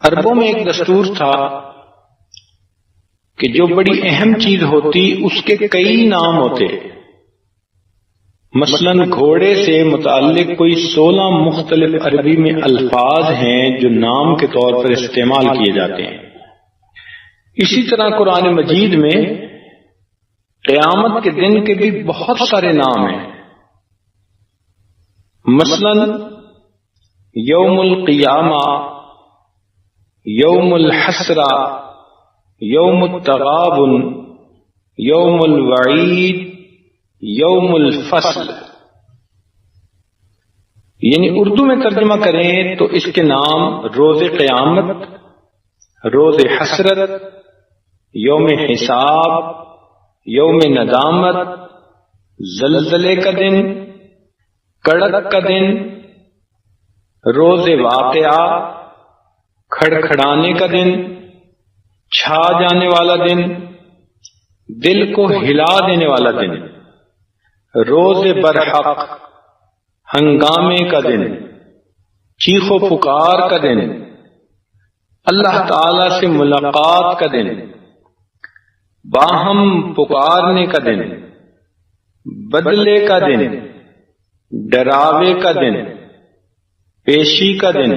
عربوں میں ایک دستور تھا کہ جو بڑی اہم چیز ہوتی اس کے کئی نام ہوتے. مثلا گھوڑے سے متعلق کوئی 16 مختلف عربی میں الفاظ ہیں جو نام کے طور پر استعمال کیے جاتے ہیں. اسی طرح قرآن مجید میں قیامت کے دن کے بھی بہت سارے نام ہیں. مثلا یوم القیامہ، یوم الحسرہ، یوم التغابن، یوم الوعید، یوم الفصل. یعنی اردو میں ترجمہ کریں تو اس کے نام روز قیامت، روز حسرت، یوم حساب، یوم ندامت، زلزلے کا دن، کڑک کا دن، روز واقعہ، کھڑکھڑانے کا دن، چھا جانے والا دن، دل کو ہلا دینے والا دن، روز برحق، ہنگامے کا دن، چیخ و پکار کا دن، اللہ تعالی سے ملاقات کا دن، باہم پکارنے کا دن، بدلے کا دن، ڈراوے کا دن، پیشی کا دن،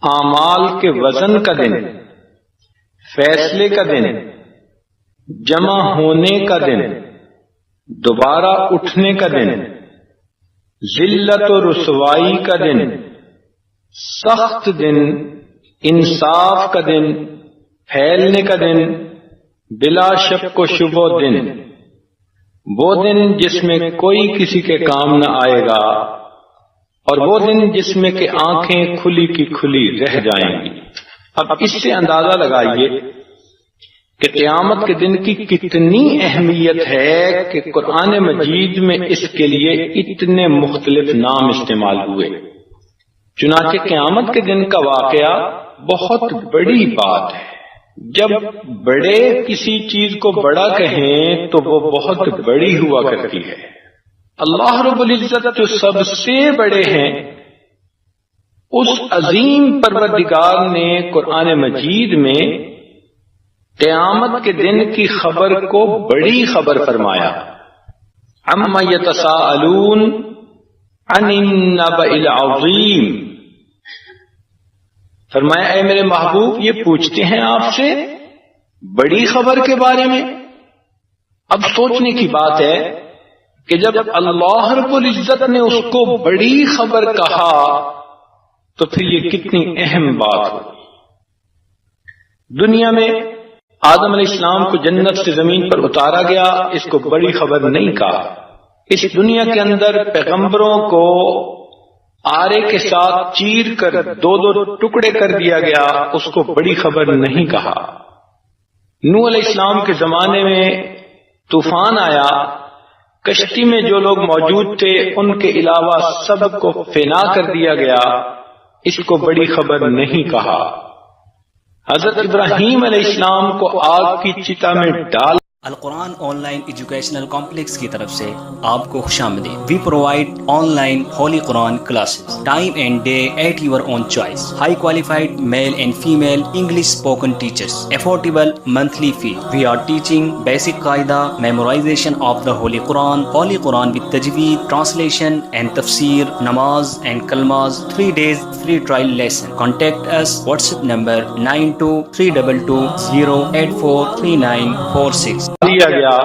اعمال کے وزن کا دن، فیصلے کا دن، جمع ہونے کا دن، دوبارہ اٹھنے کا دن، ذلت و رسوائی کا دن، سخت دن، انصاف کا دن، پھیلنے کا دن، بلا شک و شبہ دن، وہ دن جس میں کوئی کسی کے کام نہ آئے گا، اور وہ دن جس میں کہ آنکھیں کھلی کی کھلی رہ جائیں گی. اب اس سے اندازہ لگائیے کہ قیامت کے دن کی کتنی اہمیت ہے کہ قرآن مجید میں اس کے لیے اتنے مختلف نام استعمال ہوئے. چنانچہ قیامت کے دن کا واقعہ بہت بڑی بات ہے. جب بڑے کسی چیز کو بڑا کہیں تو وہ بہت بڑی ہوا کرتی ہے. اللہ رب العزت جو سب سے بڑے ہیں، اس عظیم پروردگار نے قرآن مجید میں قیامت کے دن کی خبر کو بڑی خبر فرمایا. عما یتساءلون عن النبأ العظیم، فرمایا اے میرے محبوب یہ پوچھتے ہیں آپ سے بڑی خبر کے بارے میں. اب سوچنے کی بات ہے کہ جب اللہ رب العزت نے اس کو بڑی خبر کہا تو پھر یہ کتنی اہم بات ہو. دنیا میں آدم علیہ السلام کو جنت سے زمین پر اتارا گیا، اس کو بڑی خبر نہیں کہا. اس دنیا کے اندر پیغمبروں کو آرے کے ساتھ چیر کر 2 ٹکڑے کر دیا گیا، اس کو بڑی خبر نہیں کہا. نوح علیہ السلام کے زمانے میں طوفان آیا، کشتی میں جو لوگ موجود تھے ان کے علاوہ سب کو فنا کر دیا گیا، اس کو بڑی خبر نہیں کہا. حضرت ابراہیم علیہ السلام کو آگ کی چتا میں ڈال. القرآن آن لائن ایجوکیشنل کمپلیکس کی طرف سے آپ کو خوش آمدید. We provide online holy Quran classes time and day at your own choice. High qualified male and female English spoken teachers. Affordable monthly fee. We are teaching basic قاعدہ, memorisation of the holy Quran with tajweed, translation and tafsir, namaz and kalmas. 3 days free trial lesson. Contact us WhatsApp number 923220843946. دیا گیا،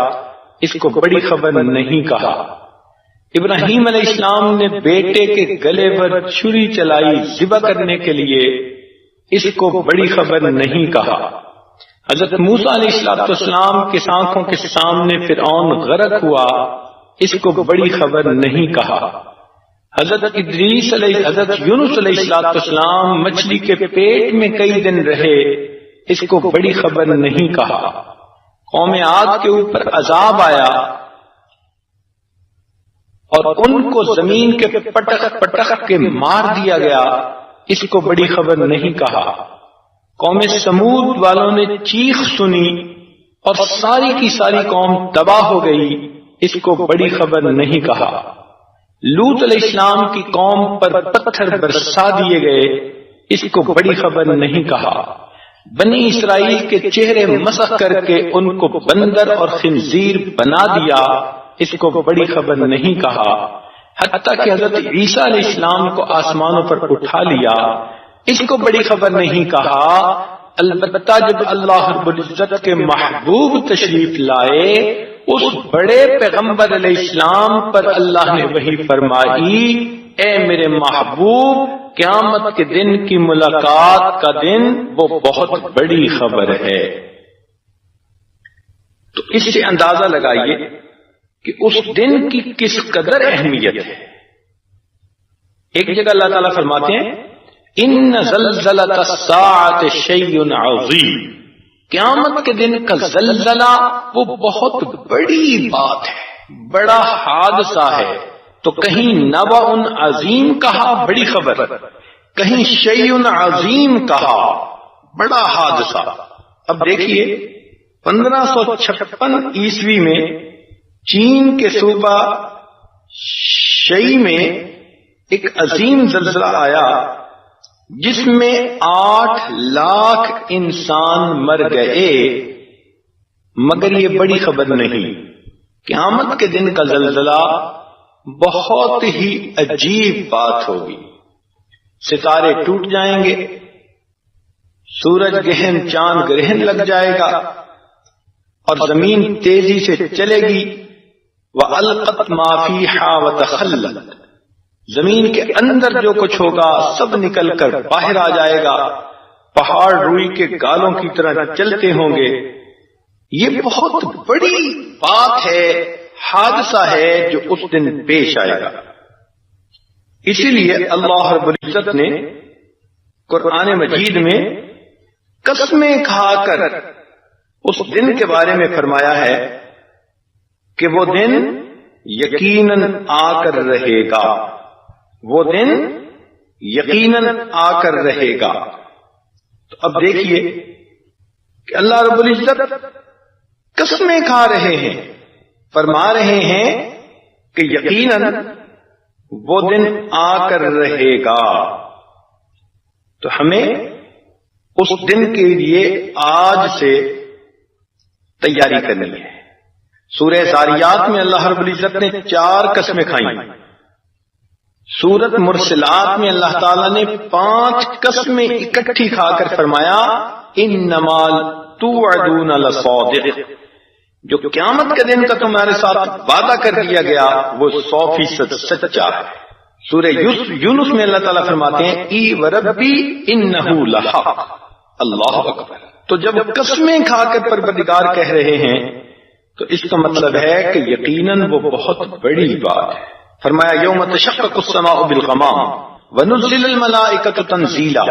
اس کو بڑی خبر نہیں کہا. ابراہیم علیہ السلام نے بیٹے کے گلے پر چھری چلائی ذبح کرنے کے لیے، اس کو بڑی خبر نہیں کہا. حضرت موسیٰ علیہ السلام کے آنکھوں کے سامنے فرعون غرق ہوا، اس کو بڑی خبر نہیں کہا. حضرت یونس علیہ السلام مچھلی کے پیٹ میں کئی دن رہے، اس کو بڑی خبر نہیں کہا. قوم عاد کے اوپر عذاب آیا اور ان کو زمین کے پٹخ پٹخ کے مار دیا گیا، اس کو بڑی خبر نہیں کہا. قوم سمود والوں نے چیخ سنی اور ساری کی ساری قوم تباہ ہو گئی، اس کو بڑی خبر نہیں کہا. لوط علیہ السلام کی قوم پر پتھر برسا دیے گئے، اس کو بڑی خبر نہیں کہا، بنی اسرائیل کے چہرے مسخ کر کے ان کو بندر اور خنزیر بنا دیا، اس کو بڑی خبر نہیں کہا، حتیٰ کہ حضرت عیسیٰ علیہ السلام کو آسمانوں پر اٹھا لیا، اس کو بڑی خبر نہیں کہا۔ البتہ جب اللہ رب العزت کے محبوب تشریف لائے، اس بڑے پیغمبر علیہ السلام پر اللہ نے وحی فرمائی، اے میرے محبوب، قیامت کے دن کی ملاقات کا دن وہ بہت بڑی خبر ہے۔ تو اس سے اندازہ لگائیے کہ اس دن کی کس قدر اہمیت ہے۔ ایک جگہ اللہ تعالیٰ فرماتے ہیں ان زلزلۃ الساعۃ شیء عظیم، قیامت کے دن کا زلزلہ وہ بہت بڑی بات ہے، بڑا حادثہ ہے۔ تو کہیں نبأ عظیم کہا، بڑی خبر، کہیں شیء عظیم کہا، بڑا حادثہ۔ اب دیکھیے 1556 عیسوی میں چین کے صوبہ شئی میں ایک عظیم زلزلہ آیا جس میں 8 لاکھ انسان مر گئے، مگر یہ بڑی خبر نہیں۔ قیامت کے دن کا زلزلہ بہت ہی عجیب بات ہوگی، ستارے ٹوٹ جائیں گے، سورج گرہن چاند گرہن لگ جائے گا، اور زمین تیزی سے چلے گی، وَأَلْقَتْ مَا فِيهَا وَتَخَلَّتْ، زمین کے اندر جو کچھ ہوگا سب نکل کر باہر آ جائے گا، پہاڑ روئی کے گالوں کی طرح چلتے ہوں گے۔ یہ بہت بڑی بات ہے، حادثہ ہے جو اس دن پیش آئے گا۔ اسی لیے اللہ رب العزت نے قرآن مجید میں قسمیں کھا کر اس دن کے بارے میں فرمایا ہے کہ وہ دن یقیناً آ کر رہے گا، وہ دن یقیناً آ کر رہے گا۔ تو اب دیکھیے کہ اللہ رب العزت قسمیں کھا رہے ہیں، فرما رہے ہیں کہ یقیناً وہ دن آ کر رہے گا۔ تو ہمیں اس دن کے لیے آج سے تیاری کرنی ہے۔ سورہ ذاریات میں اللہ رب العزت نے 4 قسمیں کھائیں، سورۃ مرسلات میں اللہ تعالیٰ نے 5 قسمیں اکٹھی کھا کر فرمایا انما توعدون لصادق، جو قیامت کے دن کا تمہارے ساتھ وعدہ کر دیا گیا وہ 100% سچا ہے۔ سورہ یونس میں اللہ تعالیٰ فرماتے ہیں ای وربی انہ لحق، اللہ اکبر۔ تو جب قسمیں کھا کر پروردگار کہہ رہے ہیں تو اس کا مطلب ہے کہ یقیناً وہ بہت بڑی بات ہے۔ فرمایا یوم تشقق السماء بالغمام ونزل الملائکۃ تنزیلا،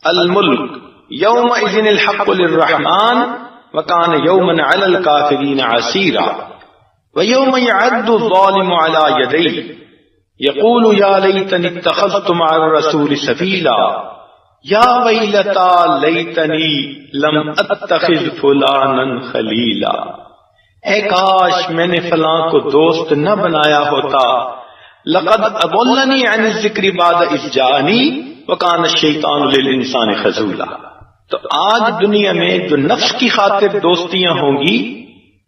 الملک یومئذ الحق للرحمن وکان یوما علی الکافرین عسیرا ویوم یعد الظالم علی یدیہ یقول یا لیتنی اتخذت مع الرسول سبیلا یا ویلتا لیتنی لم اتخذ فلانا خلیلا، اے کاش میں نے فلاں کو دوست نہ بنایا ہوتا، لقد اضلنی عن الذکر بعد اذ جاءنی وکان الشیطان للانسان خذولا۔ تو آج دنیا میں جو نفس کی خاطر دوستیاں ہوں گی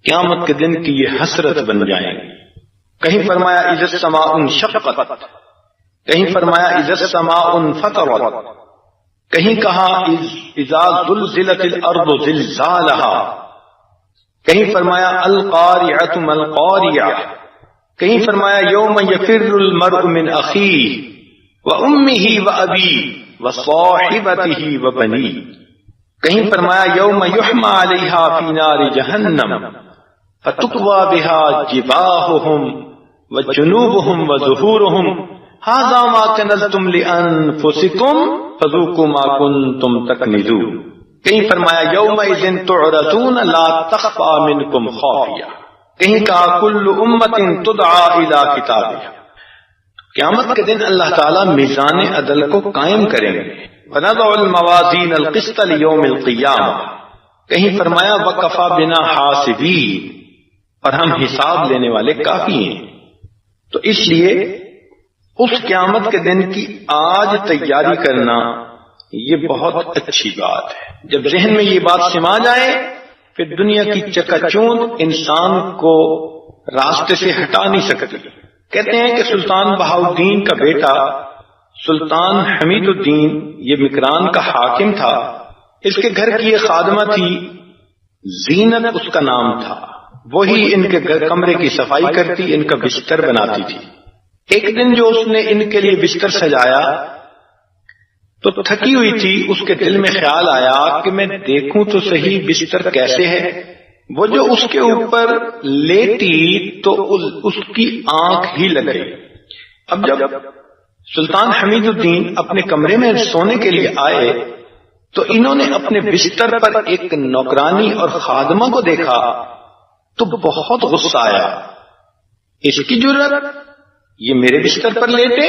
قیامت کے دن کی یہ حسرت بن جائیں گی۔ کہیں فرمایا اذا السماء انشقت، کہیں فرمایا اذا السماء انفطرت، کہیں کہا اذا زلزلت الارض زلزالها، کہیں فرمایا القارعۃ ما القارعہ، کہیں فرمایا یوم یفر المرء من اخیہ وامہ وابیہ وصاحبتہ وبنیہ، کہیں فرمایا یوم یحمى علیہا فی نار جہنم فتکوی بہا جباہہم وجنوبہم وظہورہم ھذا ما کنزتم لانفسکم فذوقوا ما کنتم تکنزون، کہیں فرمایا یومئذ تعرضون لا تخفی منکم خافیہ، کہیں کہا کل امت تدعی الی کتابہا۔ قیامت کے دن اللہ تعالیٰ میزان عدل کو قائم کریں گے، وَنَضَعُ الْمَوَازِينَ الْقِسْطَ لِيَوْمِ الْقِيَامَةِ، کہیں فرمایا وَكَفَى بِنَا حَاسِبِينَ، اور ہم حساب لینے والے کافی ہیں۔ تو اس لیے اس قیامت کے دن کی آج تیاری کرنا یہ بہت اچھی بات ہے۔ جب ذہن میں یہ بات سما جائے پھر دنیا کی چکا چوند انسان کو راستے سے ہٹا نہیں سکتی۔ کہتے ہیں کہ سلطان بہاؤالدین کا بیٹا سلطان حمید الدین یہ مکران کا حاکم تھا، اس کے گھر کی ایک خادمہ تھی، زینت اس کا نام تھا، وہی ان کے گھر کمرے کی صفائی کرتی، ان کا بستر بناتی تھی۔ ایک دن جو اس نے ان کے لیے بستر سجایا تو تھکی ہوئی تھی، اس کے دل میں خیال آیا کہ میں دیکھوں تو صحیح بستر کیسے ہے۔ وہ جو اس کے اوپر لیٹی تو اس کی آنکھ ہی لگ گئی۔ اب جب سلطان حمید الدین اپنے کمرے میں سونے کے لیے آئے تو انہوں نے اپنے بستر پر ایک نوکرانی اور خادمہ کو دیکھا تو بہت غصہ آیا، اس کی جرأت یہ میرے بستر پر لیٹے۔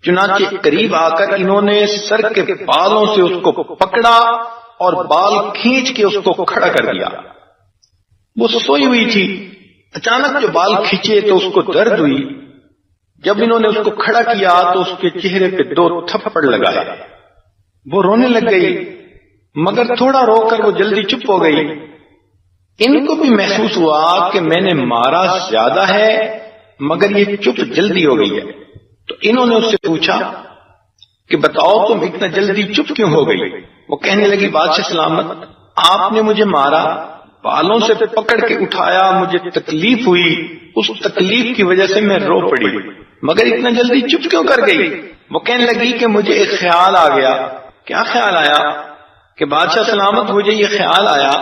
چنانچہ قریب آ کر انہوں نے سر کے بالوں سے اس کو پکڑا اور بال کھینچ کے اس کو کھڑا کر دیا۔ وہ سوئی ہوئی تھی، اچانک جو بال کھینچے تو اس کو درد ہوئی۔ جب انہوں نے اس کو کھڑا کیا تو اس کے چہرے پہ 2 تھپڑ لگائے۔ وہ رونے لگ گئی، مگر تھوڑا رو کر وہ جلدی چپ ہو گئی۔ ان کو بھی محسوس ہوا کہ میں نے مارا زیادہ ہے مگر یہ چپ جلدی ہو گئی ہے، تو انہوں نے اس سے پوچھا کہ بتاؤ تم اتنا جلدی چپ کیوں ہو گئی؟ وہ کہنے لگی بادشاہ سلامت، آپ نے مجھے مارا، بالوں سے پکڑ کے اٹھایا، مجھے تکلیف ہوئی، اس تکلیف کی وجہ سے میں رو پڑی، مگر اتنا جلدی چپ کیوں کر گئی؟ وہ کہنے لگی کہ مجھے ایک خیال آ گیا۔ کیا خیال آیا؟ کہ بادشاہ سلامت مجھے یہ خیال آیا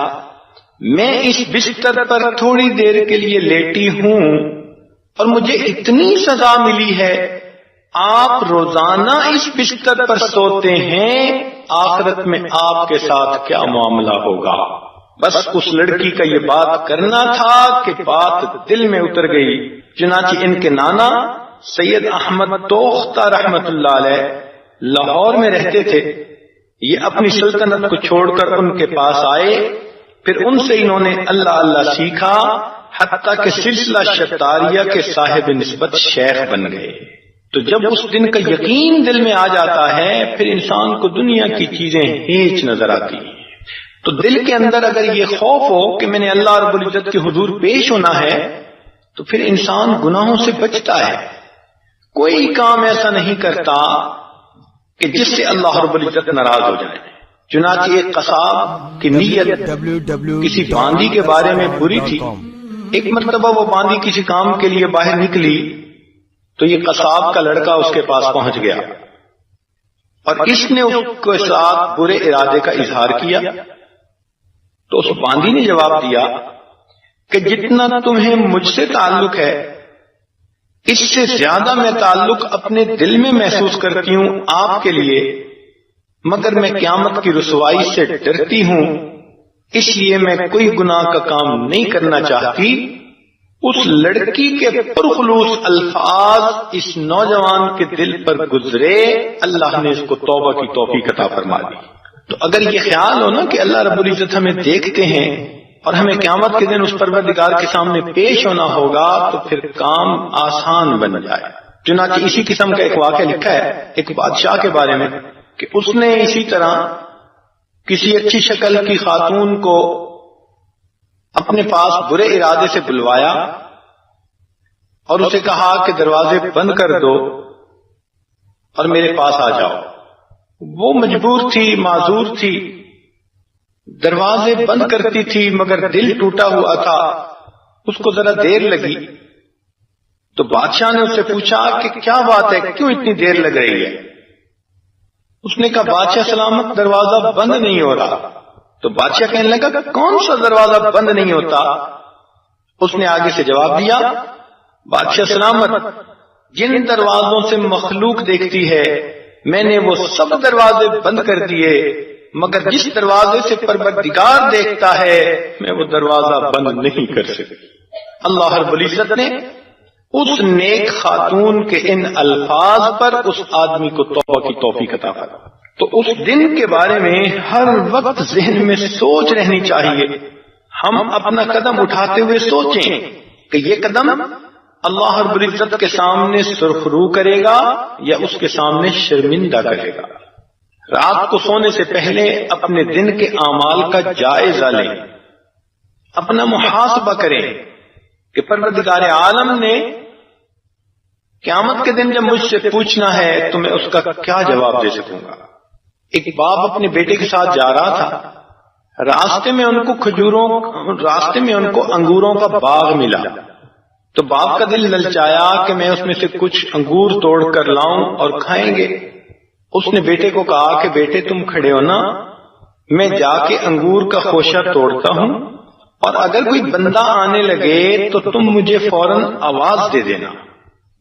میں اس بستر پر تھوڑی دیر کے لیے لیٹی ہوں اور مجھے اتنی سزا ملی ہے، آپ روزانہ اس بستر پر سوتے ہیں، آخرت میں آپ کے ساتھ کیا معاملہ ہوگا؟ بس اس لڑکی کا یہ بات کرنا تھا کہ بات دل میں اتر گئی۔ چنانچہ ان کے نانا سید احمد توختہ رحمت اللہ علیہ لاہور میں رہتے تھے، یہ اپنی سلطنت کو چھوڑ کر ان کے پاس آئے، پھر ان سے انہوں نے اللہ اللہ سیکھا، حتیٰ کہ سلسلہ شتاریہ کے صاحب نسبت شیخ بن گئے۔ تو جب اس دن کا یقین دل میں آ جاتا ہے پھر انسان کو دنیا کی چیزیں ہیچ نظر آتی ہیں۔ تو دل کے اندر اگر یہ خوف ہو کہ میں نے اللہ رب العزت کے حضور پیش ہونا ہے تو پھر انسان گناہوں سے بچتا ہے۔ کوئی کام ایسا نہیں کرتا کہ جس سے اللہ رب العزت ناراض ہو جائے۔ چنانچہ ایک قصاب کی نیت کسی باندی کے بارے میں بری تھی۔ ایک مرتبہ وہ باندی کسی کام کے لیے باہر نکلی تو یہ قصاب کا لڑکا اس کے پاس پہنچ گیا اور اس نے اس کے ساتھ برے ارادے کا اظہار کیا۔ تو اس باندی نے جواب دیا کہ جتنا تمہیں مجھ سے تعلق ہے اس سے زیادہ میں تعلق اپنے دل میں محسوس کرتی ہوں آپ کے لیے، مگر میں قیامت کی رسوائی سے ڈرتی ہوں، اس لیے میں کوئی گناہ کا کام نہیں کرنا چاہتی۔ اس لڑکی کے پرخلوص الفاظ اس نوجوان کے دل پر گزرے، اللہ نے اس کو توبہ کی توفیق عطا فرما دی۔ تو اگر یہ خیال ہو نا کہ اللہ رب العزت ہمیں دیکھتے ہیں اور ہمیں قیامت کے دن اس پروردگار کے سامنے پیش ہونا ہوگا تو پھر کام آسان بن جائے۔ چنانچہ اسی قسم کا ایک واقعہ لکھا ہے ایک بادشاہ کے بارے میں کہ اس نے اسی طرح کسی اچھی شکل کی خاتون کو اپنے پاس برے ارادے سے بلوایا اور اسے کہا کہ دروازے بند کر دو اور میرے پاس آ جاؤ۔ وہ مجبور تھی، معذور تھی، دروازے بند کرتی تھی مگر دل ٹوٹا ہوا تھا، اس کو ذرا دیر لگی۔ تو بادشاہ نے اس سے پوچھا کہ کیا بات ہے، کیوں اتنی دیر لگ رہی ہے؟ اس نے کہا بادشاہ سلامت دروازہ بند نہیں ہو رہا۔ تو بادشاہ کہنے لگا کہ کون سا دروازہ بند نہیں ہوتا؟ اس نے آگے سے جواب دیا بادشاہ سلامت جن دروازوں سے مخلوق دیکھتی ہے میں نے وہ سب دروازے بند کر دیے، مگر جس دروازے سے پروردگار دیکھتا ہے میں وہ دروازہ بند نہیں کر سکتی۔ اللہ رب العزت نے اس نیک خاتون کے ان الفاظ پر اس آدمی کو توبہ کی توفیق عطا فرمائی۔ تو اس دن کے بارے میں ہر وقت ذہن میں سوچ رہنی چاہیے، ہم اپنا قدم اٹھاتے ہوئے سوچیں کہ یہ قدم اللہ رب العزت کے سامنے سرخرو کرے گا یا اس کے سامنے شرمندہ کرے گا۔ رات کو سونے سے پہلے اپنے دن کے اعمال کا جائزہ لیں، اپنا محاسبہ کریں کہ پروردگار عالم نے قیامت کے دن جب مجھ سے پوچھنا ہے تو میں اس کا کیا جواب دے سکوں گا۔ ایک باپ اپنے بیٹے کے ساتھ جا رہا تھا، راستے میں ان کو انگوروں کا باغ ملا، تو باپ کا دل للچایا کہ میں اس میں سے کچھ انگور توڑ کر لاؤں اور کھائیں گے۔ اس نے بیٹے کو کہا کہ بیٹے تم کھڑے ہو نا، میں جا کے انگور کا خوشہ توڑتا ہوں، اور اگر کوئی بندہ آنے لگے تو تم مجھے فوراً آواز دے دینا۔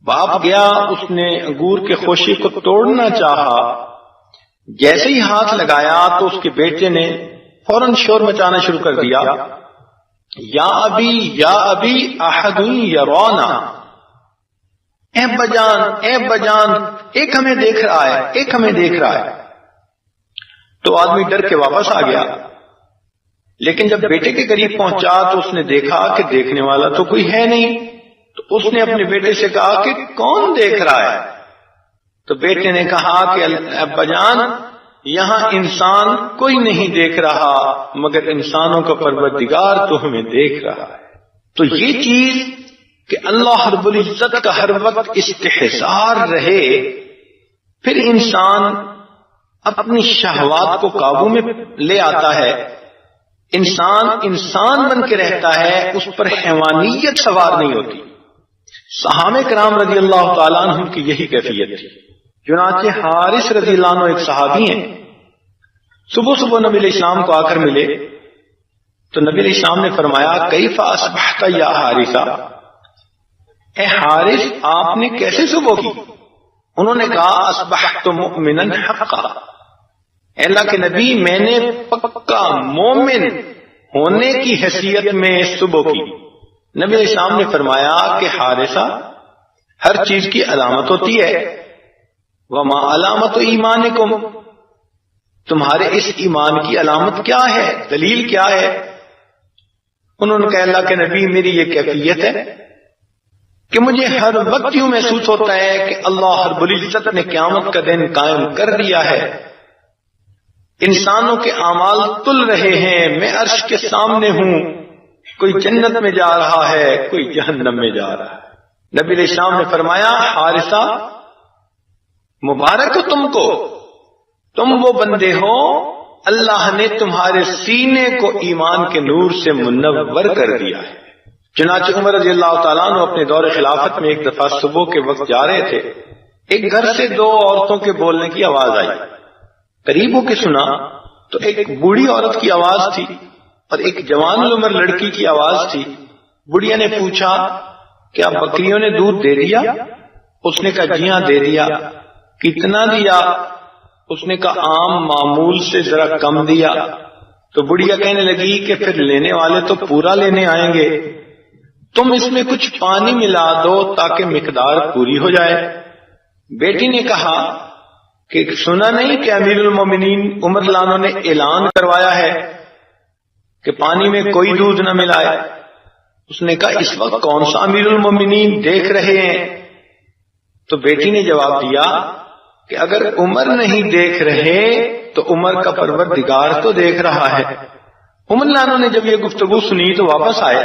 باپ گیا، اس نے انگور کے خوشے کو توڑنا چاہا، جیسے ہی ہاتھ لگایا تو اس کے بیٹے نے فوراً شور مچانا شروع کر دیا، یا ابی احد یرانا، اے بجان ایک ہمیں دیکھ رہا ہے۔ تو آدمی ڈر کے واپس آ گیا، لیکن جب بیٹے کے قریب پہنچا تو اس نے دیکھا کہ دیکھنے والا تو کوئی ہے نہیں، تو اس نے اپنے بیٹے سے کہا کہ کون دیکھ رہا ہے؟ تو بیٹے نے کہا کہ ابا جان، یہاں انسان کوئی نہیں دیکھ رہا مگر انسانوں کا پروردگار تو ہمیں دیکھ رہا ہے۔ تو یہ چیز کہ اللہ رب العزت کا ہر وقت استحضار رہے، پھر انسان اپنی شہوات کو قابو میں لے آتا ہے، انسان بن کے رہتا ہے، اس پر حیوانیت سوار نہیں ہوتی۔ صحابہ کرام رضی اللہ تعالیٰ عنہ کی یہی کیفیت تھی۔ چنانچہ حارث رضی اللہ عنہ ایک صحابی ہیں، صبح نبی علیہ السلام کو آ کر ملے تو نبی علیہ السلام نے فرمایا کیف اصبحت یا حارثہ، اے حارث آپ نے کیسے صبح کی؟ انہوں نے کہا اصبحت مؤمنا حقا، اے اللہ کے نبی میں نے پکا مومن ہونے کی حیثیت میں صبح کی۔ نبی علیہ السلام نے فرمایا کہ حارثہ ہر چیز کی علامت ہوتی ہے، وما علامت ایمانکم، تمہارے اس ایمان کی علامت کیا ہے، دلیل کیا ہے؟ انہوں نے کہا اللہ کے نبی میری یہ کیفیت ہے کہ مجھے ہر وقت یوں محسوس ہوتا ہے کہ اللہ رب العزت نے قیامت کا دن قائم کر دیا ہے، انسانوں کے اعمال تل رہے ہیں، میں عرش کے سامنے ہوں، کوئی جنت میں جا رہا ہے، کوئی جہنم میں جا رہا ہے۔ نبی علیہ السلام نے فرمایا حارثہ مبارک ہو تم کو، تم وہ بندے ہو اللہ نے تمہارے سینے کو ایمان کے نور سے منور کر دیا ہے۔ چنانچہ عمر رضی اللہ تعالیٰ عنہ اپنے دور خلافت میں ایک دفعہ صبح کے وقت جا رہے تھے، ایک گھر سے دو عورتوں کے بولنے کی آواز آئی، قریب ہو کے سنا تو ایک بوڑھی عورت کی آواز تھی اور ایک جوان العمر لڑکی کی آواز تھی۔ بڑھیا نے پوچھا کیا بکریوں نے دودھ دے دیا؟ اس نے کہا جی ہاں دے دیا۔ کتنا دیا؟ اس نے کہا عام معمول سے ذرا کم دیا۔ تو بڑھیا کہنے لگی کہ پھر لینے والے تو پورا لینے آئیں گے، تم اس میں کچھ پانی ملا دو تاکہ مقدار پوری ہو جائے۔ بیٹی نے کہا کہ سنا نہیں کہ امیر المومنین عمر رضی اللہ عنہ نے اعلان کروایا ہے کہ پانی میں کوئی دودھ نہ ملائے؟ اس نے کہا اس وقت کون سا امیر المومنین دیکھ رہے ہیں؟ تو بیٹی نے جواب دیا کہ اگر عمر نہیں دیکھ رہے تو عمر کا پروردگار تو دیکھ رہا ہے۔ عمر رضی اللہ عنہ نے جب یہ گفتگو سنی تو واپس آئے،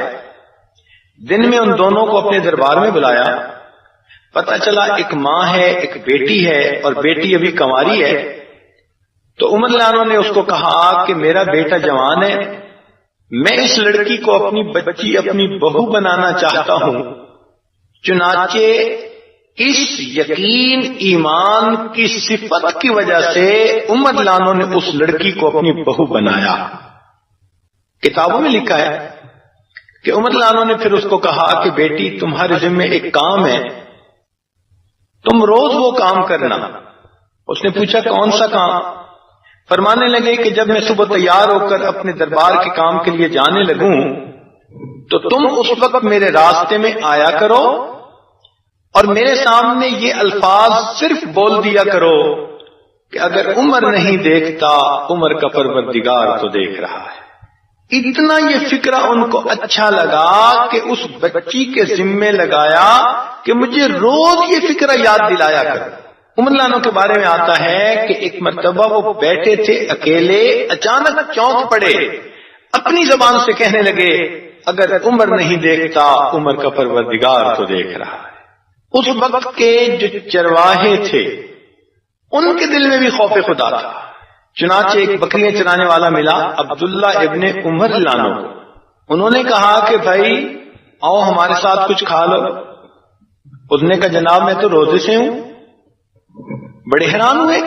دن میں ان دونوں کو اپنے دربار میں بلایا، پتہ چلا ایک ماں ہے ایک بیٹی ہے اور بیٹی ابھی کنواری ہے۔ تو عمر رضی اللہ عنہ نے اس کو کہا کہ میرا بیٹا جوان ہے، میں اس لڑکی کو اپنی بچی اپنی بہو بنانا چاہتا ہوں۔ چنانچہ اس یقین ایمان کی صفت کی وجہ سے عمر رضی اللہ عنہ نے اس لڑکی کو اپنی بہو بنایا۔ کتابوں میں لکھا ہے کہ عمر رضی اللہ عنہ نے پھر اس کو کہا کہ بیٹی تمہارے ذمہ ایک کام ہے، تم روز وہ کام کرنا۔ اس نے پوچھا کون سا کام؟ فرمانے لگے کہ جب میں صبح تیار ہو کر اپنے دربار کے کام کے لیے جانے لگوں تو تم اس وقت میرے راستے میں آیا کرو اور میرے سامنے یہ الفاظ صرف بول دیا کرو کہ اگر عمر نہیں دیکھتا عمر کا پروردگار تو دیکھ رہا ہے۔ اتنا یہ فکرہ ان کو اچھا لگا کہ اس بچی کے ذمے لگایا کہ مجھے روز یہ فکرہ یاد دلایا کر، عمر رضی اللہ عنہ کے بارے میں آتا ہے کہ ایک مرتبہ وہ بیٹھے تھے اکیلے، اچانک چونک پڑے، اپنی زبان سے کہنے لگے اگر عمر نہیں دیکھتا عمر کا پروردگار تو دیکھ رہا ہے۔ اس وقت کے جو چرواہے تھے ان کے دل میں بھی خوف خدا تھا۔ چنانچہ ایک بکریاں چرانے والا ملا عبداللہ ابن عمر رضی اللہ عنہ کو، انہوں نے کہا کہ بھائی آؤ ہمارے ساتھ کچھ کھا لو۔ اس نے کہا جناب میں تو روزے سے ہوں۔ بڑے حیران ہوئے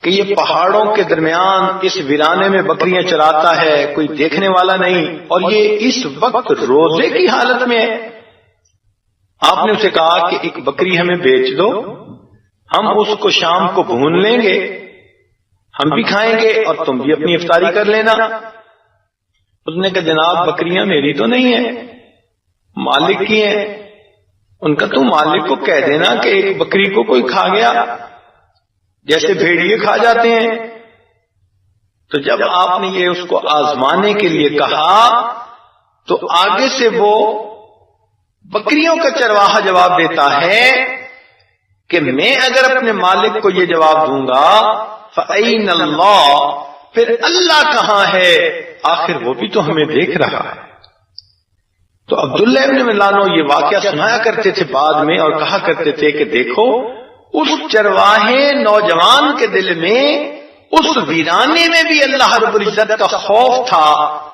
کہ یہ پہاڑوں کے درمیان اس ویرانے میں بکریاں چراتا ہے، کوئی دیکھنے والا نہیں، اور یہ اس وقت روزے کی حالت میں ہے۔ آپ نے اسے کہا کہ ایک بکری ہمیں بیچ دو، ہم اس کو شام کو بھون لیں گے، ہم بھی کھائیں گے اور تم بھی اپنی افطاری کر لینا۔ اس نے کہا جناب بکریاں میری تو نہیں ہیں، مالک کی ہیں۔ ان کا تو مالک کو کہہ دینا کہ ایک بکری کو کوئی کھا گیا، جیسے بھیڑیے کھا جاتے ہیں۔ تو جب آپ نے یہ اس کو آزمانے کے لیے کہا تو آگے سے وہ بکریوں کا چرواہا جواب دیتا ہے کہ میں اگر اپنے مالک کو یہ جواب دوں گا فَأَيْنَ اللَّهُ، پھر اللہ کہاں ہے، آخر وہ بھی تو ہمیں دیکھ رہا ہے۔ تو عبداللہ ابن ملانو یہ واقعہ سنایا کرتے تھے بعد میں، اور کہا کرتے تھے کہ دیکھو اس چرواہے نوجوان کے دل میں اس ویرانے میں بھی اللہ رب العزت کا خوف تھا،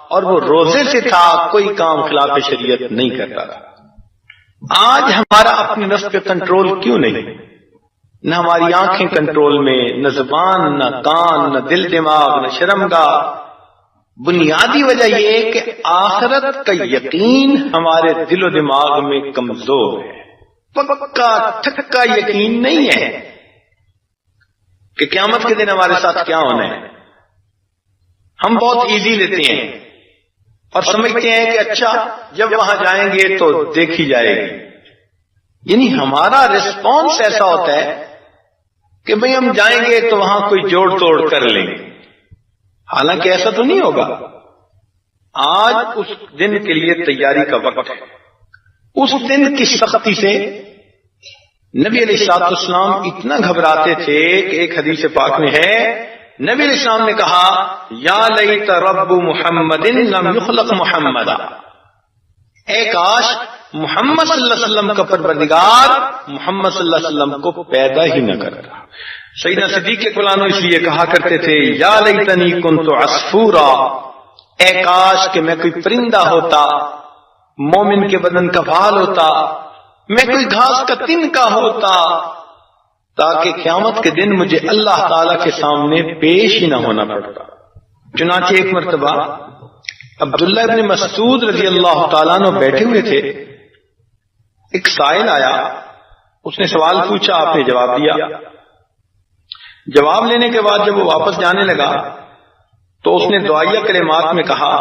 اور وہ روزے سے تھا، کوئی کام خلاف شریعت نہیں کرتا تھا۔ آج ہمارا اپنے نفس پہ کنٹرول کیوں نہیں؟ نہ ہماری آنکھیں کنٹرول میں، نہ زبان، نہ کان، نہ دل دماغ، نہ شرمگاہ۔ بنیادی وجہ یہ کہ آخرت کا یقین ہمارے دل و دماغ میں کمزور ہے، پکا ٹھکا یقین نہیں ہے کہ قیامت کے دن ہمارے ساتھ کیا ہونا ہے۔ ہم بہت ایزی لیتے ہیں اور سمجھتے ہیں کہ اچھا جب وہاں جائیں گے تو دیکھی جائے گی، یعنی ہمارا ریسپانس ایسا ہوتا ہے کہ بھئی ہم جائیں گے تو وہاں کوئی جوڑ توڑ کر لیں گے، حالانکہ ایسا تو نہیں ہوگا۔ آج اس دن کے لیے تیاری کا وقت ہے۔ اس دن کی سختی سے نبی علیہ الصلوۃ والسلام اتنا گھبراتے تھے کہ ایک حدیث پاک میں ہے نبی علیہ السلام نے کہا یا لیت رب محمد لم یخلق محمدا، اے کاش محمد صلی اللہ علیہ وسلم کا پروردگار محمد صلی اللہ علیہ وسلم کو پیدا ہی نہ کرتا۔ سیدنا صدیق اکبر اس لیے کہا کرتے تھے یا لیتنی کنت عصفورا، اے کاش کہ میں کوئی پرندہ ہوتا، مومن کے بدن کا بال ہوتا، میں کوئی گھاس کا تنکا ہوتا، تاکہ قیامت کے دن مجھے اللہ تعالی کے سامنے پیش ہی نہ ہونا پڑتا۔ چنانچہ ایک مرتبہ عبداللہ ابن مسعود رضی اللہ تعالیٰ عنہ بیٹھے ہوئے تھے، ایک سائل آیا، اس نے سوال پوچھا، آپ نے جواب دیا۔ جواب لینے کے بعد جب وہ واپس جانے لگا تو اس نے دعائیہ کلمات میں کہا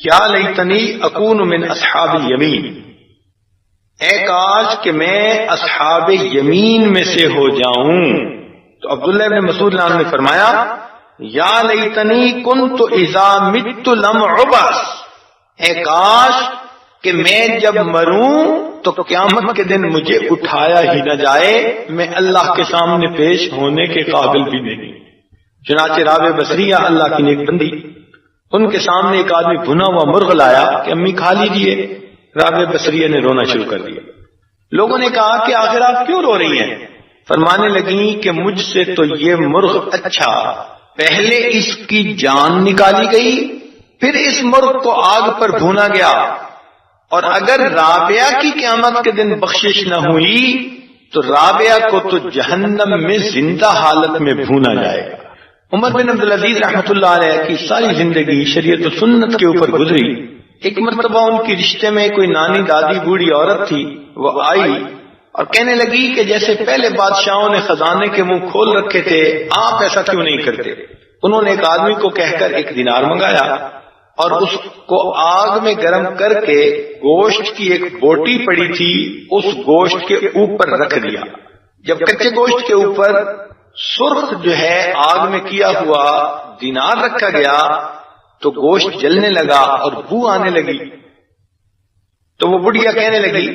یا لیتنی اکون من اصحاب الیمین، اے کاش کہ میں اصحاب یمین میں سے ہو جاؤں۔ تو عبداللہ ابن مسعود نے فرمایا یا لیتنی کنت اذا مت لم عبس، اے کاش کہ میں جب مروں تو قیامت کے دن مجھے اٹھایا ہی نہ جائے، میں اللہ کے سامنے پیش ہونے کے قابل بھی نہیں۔ چنانچہ رابع بصریہ اللہ کی نیک بندی، ان کے سامنے ایک آدمی بھنا ہوا مرغ لایا کہ امی کھا لیجیے۔ رابع بصریہ نے رونا شروع کر دیا۔ لوگوں نے کہا کہ آخر آپ کیوں رو رہی ہیں؟ فرمانے لگی کہ مجھ سے تو یہ مرغ اچھا، پہلے اس کی جان نکالی گئی، پھر اس مرغ کو آگ پر بھونا گیا، اور اگر رابعہ کی قیامت کے دن بخشش نہ ہوئی تو رابعہ کو تو جہنم میں زندہ حالت میں بھونا جائے گا۔ عمر بن عبدالعزیز رحمۃ اللہ علیہ کی ساری زندگی شریعت و سنت کے اوپر گزری۔ ایک مرتبہ ان کی رشتے میں کوئی نانی دادی بوڑھی عورت تھی، وہ آئی اور کہنے لگی کہ جیسے پہلے بادشاہوں نے خزانے کے منہ کھول رکھے تھے، آپ ایسا کیوں نہیں کرتے؟ انہوں نے ایک آدمی کو کہہ کر 1 دینار منگایا اور اس کو آگ میں گرم کر کے گوشت کی ایک بوٹی پڑی تھی اس گوشت کے اوپر رکھ دیا۔ جب کچے گوشت کے اوپر سرخ جو ہے آگ میں کیا ہوا دینار رکھا گیا تو گوشت جلنے لگا اور بو آنے لگی۔ تو وہ بڑھیا کہنے لگی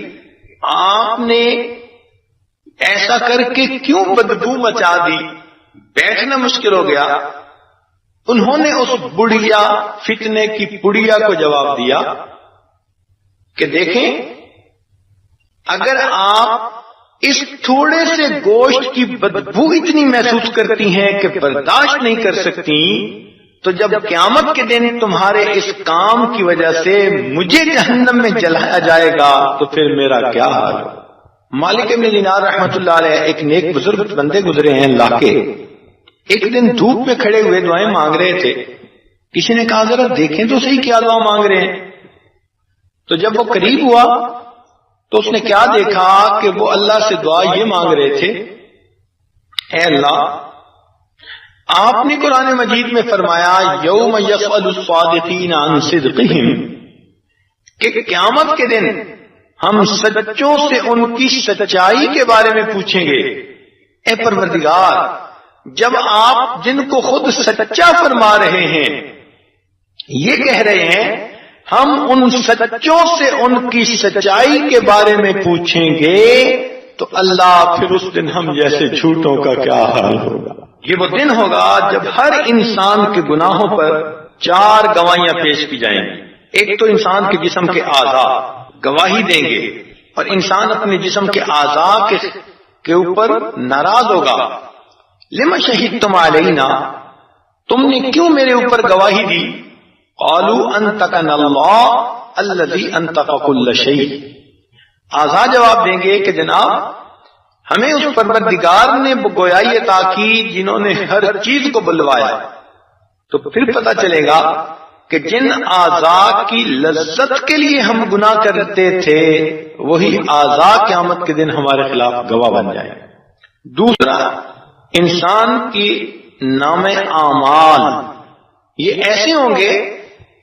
آپ نے ایسا کر کے کیوں بدبو مچا دی، بیٹھنا مشکل ہو گیا۔ انہوں نے اس بڑھیا فتنے کی پڑیا کو جواب دیا کہ دیکھیں، اگر آپ اس تھوڑے سے گوشت کی بدبو اتنی محسوس کرتی ہیں کہ برداشت نہیں کر سکتی، تو جب قیامت کے دن تمہارے اس کام کی وجہ سے مجھے جہنم میں جلایا جائے گا تو پھر میرا کیا حال ہوگا۔ مالک ابن دینار رحمت اللہ علیہ ایک نیک بزرگ بندے گزرے ہیں اللہ کے، ایک دن دھوپ میں کھڑے ہوئے دعائیں مانگ رہے تھے۔ کسی نے کہا ذرا دیکھیں تو صحیح کیا دعا مانگ رہے ہیں۔ تو جب وہ قریب ہوا تو اس نے کیا دیکھا کہ وہ اللہ سے دعا یہ مانگ رہے تھے، اے اللہ، آپ نے قرآن مجید میں فرمایا یوم یسأل الصادقین عن صدقہم، کہ قیامت کے دن ہم سچوں سے ان کی سچائی کے بارے میں پوچھیں گے۔ اے پروردگار، جب آپ جن کو خود سچا فرما رہے ہیں یہ کہہ رہے ہیں ہم ان سچوں سے ان کی سچائی کے بارے میں پوچھیں گے، تو اللہ پھر اس دن ہم جیسے جھوٹوں کا کیا حال ہوگا۔ یہ وہ دن ہوگا جب ہر انسان کے گناہوں پر 4 گواہیاں پیش کی جائیں گی۔ ایک تو انسان کے جسم کے اعضاء گواہی دیں گے، اور انسان اپنے جسم کے اعضاء کے اوپر ناراض ہوگا، لما شہدتم علینا، تم نے کیوں میرے اوپر گواہی دی؟ قالوا انطقنا اللہ الذی انطق کل شیء، اعضاء جواب دیں گے کہ جناب ہمیں اس پروردگار نے گویائی عطا کی جنہوں نے ہر چیز کو بلوایا۔ تو پھر پتہ چلے گا کہ جن اعضاء کی لذت کے لیے ہم گناہ کرتے تھے وہی اعضاء قیامت کے دن ہمارے خلاف گواہ بن جائیں۔ دوسرا، انسان کی نام اعمال یہ ایسے ہوں گے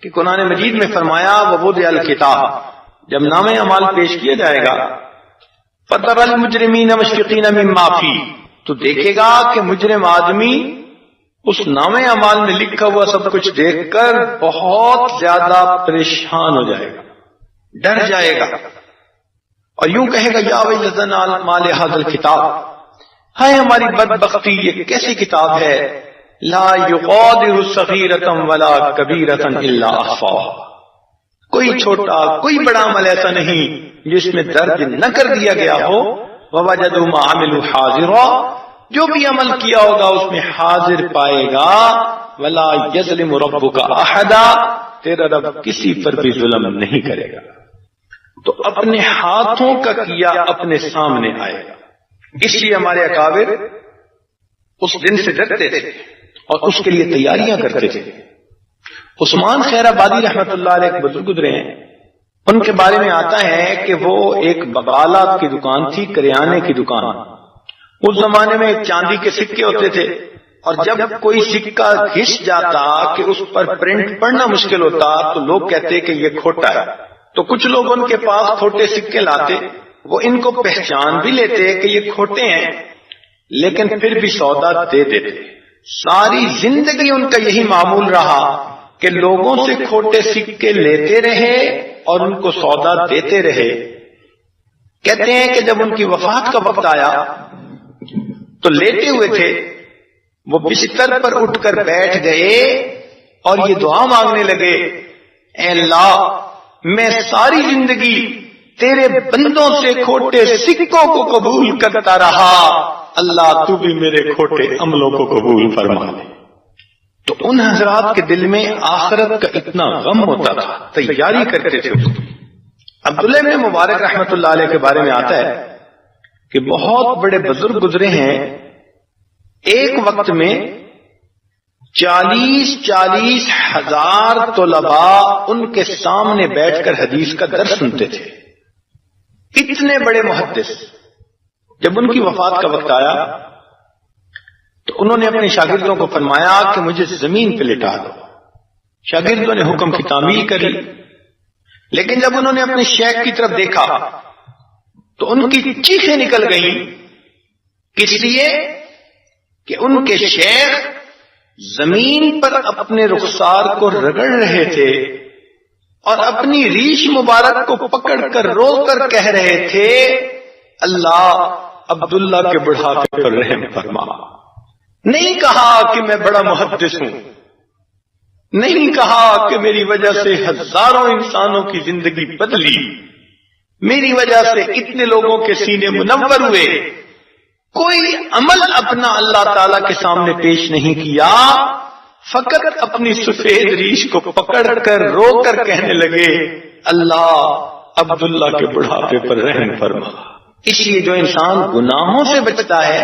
کہ قرآن مجید میں فرمایا ووضع الکتاب، جب نام اعمال پیش کیا جائے گا فَتَرَى الْمُجْرِمِينَ مُشْفِقِينَ مِمَّا فِيهِ، تو دیکھے گا کہ مجرم آدمی اس نام اعمال میں لکھا ہوا سب کچھ دیکھ کر بہت زیادہ پریشان ہو جائے گا، ڈر جائے گا، اور یوں کہے گا یا ویلتنا ما لهذا الکتاب، ہائے ہماری بدبختی، یہ کیسی کتاب ہے، لا یغادر صغیرۃ ولا کبیرۃ الا احصاها، کوئی چھوٹا کوئی بڑا عمل ایسا نہیں جس میں درج نہ کر دیا گیا ہو، ووجدوا ما عملوا حاضرا، جو بھی عمل کیا ہوگا اس میں حاضر پائے گا، ولا یظلم ربک احدا، تیرا رب کسی پر بھی ظلم نہیں کرے گا۔ تو اپنے ہاتھوں کا کیا اپنے سامنے آئے گا، اس لیے ہمارے اکابر اس دن سے ڈرتے تھے اور اس کے لیے تیاریاں کرتے تھے۔ عثمان خیر آبادی رحمت اللہ علیہ ایک بزرگ گزرے ہیں، ان کے بارے میں آتا ہے کہ وہ ایک بقالات کی دکان تھی، کریانے کی دکان۔ اس زمانے میں چاندی کے سکے ہوتے تھے، اور جب کوئی سکہ گھس جاتا کہ اس پر پرنٹ پڑھنا مشکل ہوتا تو لوگ کہتے کہ یہ کھوٹا ہے، تو کچھ لوگ ان کے پاس کھوٹے سکے لاتے، وہ ان کو پہچان بھی لیتے کہ یہ کھوٹے ہیں، لیکن پھر بھی سودا دے دیتے۔ ساری زندگی ان کا یہی معمول رہا کہ لوگوں سے کھوٹے سکے لیتے رہے اور ان کو سودا دیتے رہے۔ کہتے ہیں کہ جب ان کی وفات کا وقت آیا تو لیتے ہوئے تھے، وہ بستر پر اٹھ کر بیٹھ گئے اور یہ دعا مانگنے لگے، اے اللہ میں ساری زندگی تیرے بندوں سے کھوٹے سکوں کو قبول کرتا رہا، اللہ تو بھی میرے کھوٹے عملوں کو قبول فرما لے۔ تو ان حضرات کے دل میں آخرت کا اتنا غم ہوتا تھا، تیاری کرتے تھے۔ عبداللہ بن مبارک رحمت اللہ علیہ کے بارے میں آتا ہے کہ بہت بڑے بزرگ گزرے ہیں، ایک وقت میں 40 ہزار طلباء ان کے سامنے بیٹھ کر حدیث کا درس سنتے تھے، اتنے بڑے محدث۔ جب ان کی وفات کا وقت آیا تو انہوں نے اپنے شاگردوں کو فرمایا کہ مجھے زمین پہ لٹا دو۔ شاگردوں نے حکم کی تعمیل کری، لیکن جب انہوں نے اپنے شیخ کی طرف دیکھا تو ان کی چیخیں نکل گئیں، کس لیے کہ ان کے شیخ زمین پر اپنے رخسار کو رگڑ رہے تھے اور اپنی ریش مبارک کو پکڑ کر رو کر کہہ رہے تھے، اللہ عبداللہ کے بڑھاپے پر رحم فرما۔ نہیں کہا کہ میں بڑا محدث ہوں، نہیں کہا کہ میری وجہ سے ہزاروں انسانوں کی زندگی بدلی، میری وجہ سے اتنے لوگوں کے سینے منور ہوئے، کوئی عمل اپنا اللہ تعالی کے سامنے پیش نہیں کیا، فقط اپنی سفید ریش کو پکڑ کر رو کر کہنے لگے اللہ عبداللہ کے بڑھاپے پر رحم فرما۔ اس لیے جو انسان گناہوں سے بچتا ہے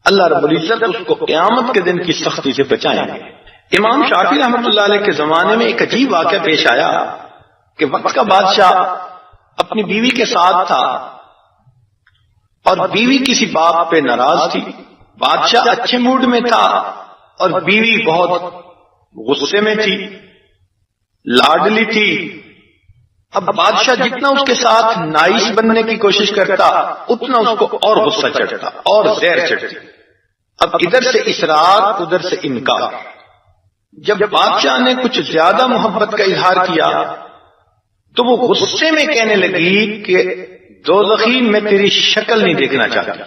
اللہ رب العزت اس کو قیامت کے دن کی سختی سے بچائیں گے۔ امام شافعی رحمۃ اللہ علیہ کے زمانے میں ایک عجیب واقعہ پیش آیا کہ وقت کا بادشاہ اپنی بیوی کے ساتھ تھا اور بیوی کسی بات پہ ناراض تھی۔ بادشاہ اچھے موڈ میں تھا اور بیوی بہت غصے میں تھی، لاڈلی تھی۔ اب بادشاہ جتنا اس کے ساتھ نائس بننے کی کوشش کرتا اتنا اس کو اور غصہ چڑھتا اور زہر چڑھتی۔ اب ادھر سے اصرار ادھر سے انکار۔ جب بادشاہ نے کچھ زیادہ محبت کا اظہار کیا تو وہ غصے میں کہنے لگی کہ دوزخی میں تیری شکل نہیں دیکھنا چاہتی۔